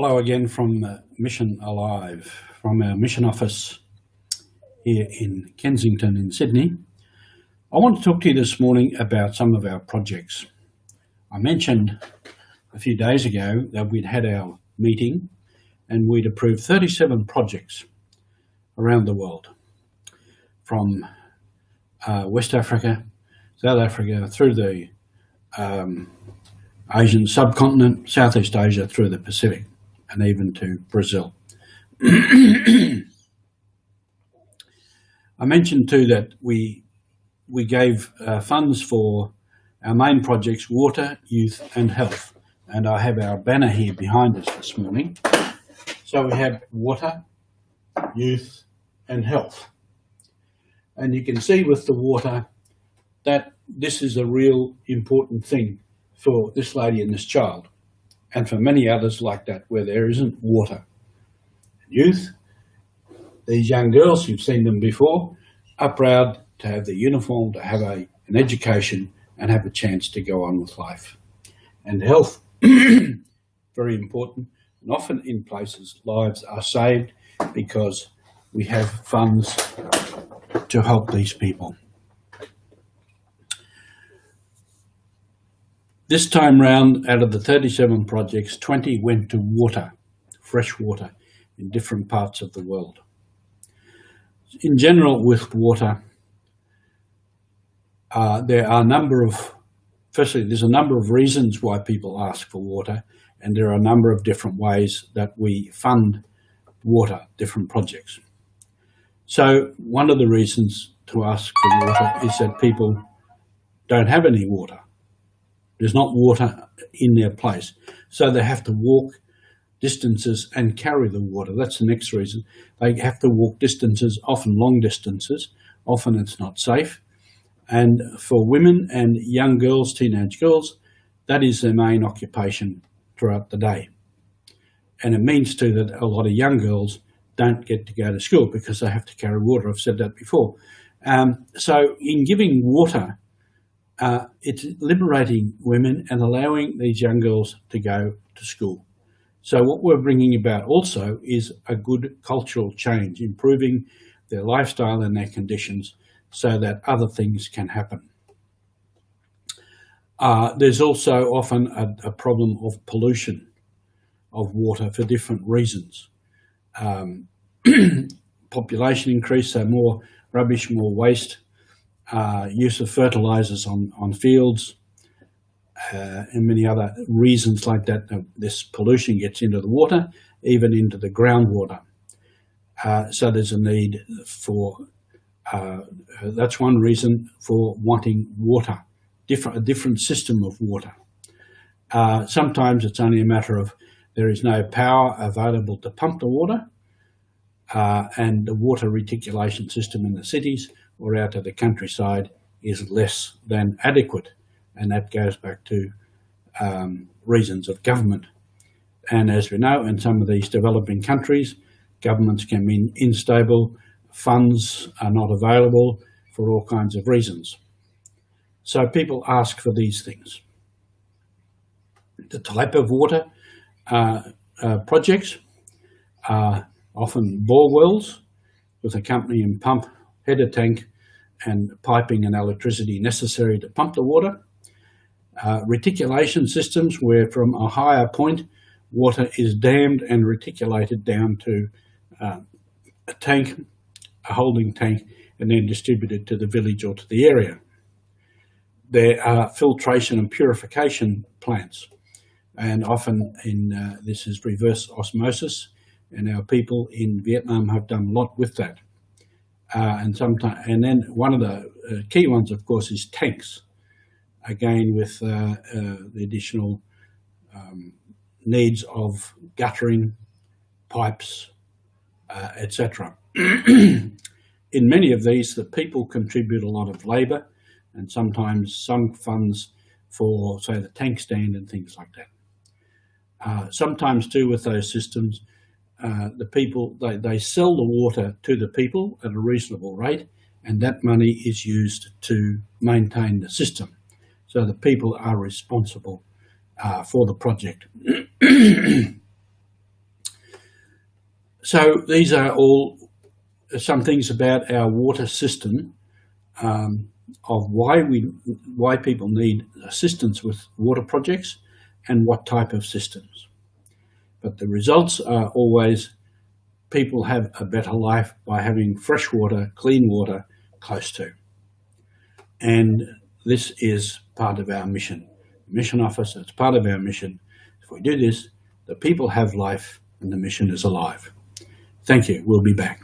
Hello again from Mission Alive, from our mission office here in Kensington in Sydney. I want to talk to you this morning about some of our projects. I mentioned a few days ago that we'd had our meeting and we'd approved 37 projects around the world, from West Africa, South Africa, through the Asian subcontinent, Southeast Asia, through the Pacific, and even to Brazil. I mentioned too that we gave funds for our main projects, water, youth and health. And I have our banner here behind us this morning. So we have water, youth and health. And you can see with the water that this is a real important thing for this lady and this child, and for many others like that where there isn't water. Youth, these young girls, you've seen them before, are proud to have their uniform, to have an education and have a chance to go on with life. And health, very important, and often in places lives are saved because we have funds to help these people. This time round, out of the 37 projects, 20 went to water, fresh water, in different parts of the world. In general, with water, there's a number of reasons why people ask for water, and there are a number of different ways that we fund water, different projects. So one of the reasons to ask for water is that people don't have any water. There's not water in their place, so they have to walk distances and carry the water. That's the next reason. They have to walk distances, often long distances. Often it's not safe. And for women and young girls, teenage girls, that is their main occupation throughout the day. And it means too that a lot of young girls don't get to go to school because they have to carry water. I've said that before. So in giving water, it's liberating women and allowing these young girls to go to school. So what we're bringing about also is a good cultural change, improving their lifestyle and their conditions so that other things can happen. There's also often a problem of pollution of water for different reasons. Population increase, so more rubbish, more waste, use of fertilizers on fields, and many other reasons like that. This pollution gets into the water, even into the groundwater. So there's a need for, that's one reason for wanting water, a different system of water. Sometimes it's only a matter of there is no power available to pump the water, and the water reticulation system in the cities or out to the countryside is less than adequate. And that goes back to reasons of government. And as we know, in some of these developing countries, governments can be unstable, funds are not available for all kinds of reasons. So people ask for these things. The type of water projects are often bore wells with accompanying pump, header tank, and piping and electricity necessary to pump the water. Reticulation systems where from a higher point water is dammed and reticulated down to a tank, a holding tank, and then distributed to the village or to the area. There are filtration and purification plants, and often this is reverse osmosis, and our people in Vietnam have done a lot with that. And then one of the key ones, of course, is tanks. Again, with the additional needs of guttering, pipes, etc. In many of these, the people contribute a lot of labour and sometimes some funds for, say, the tank stand and things like that. Sometimes too with those systems, the people, they sell the water to the people at a reasonable rate, and that money is used to maintain the system. So the people are responsible for the project. So these are all some things about our water system, of why people need assistance with water projects and what type of systems. But the results are always people have a better life by having fresh water, clean water close to. And this is part of our mission. The Mission Office, it's part of our mission. If we do this, the people have life and the mission is alive. Thank you. We'll be back.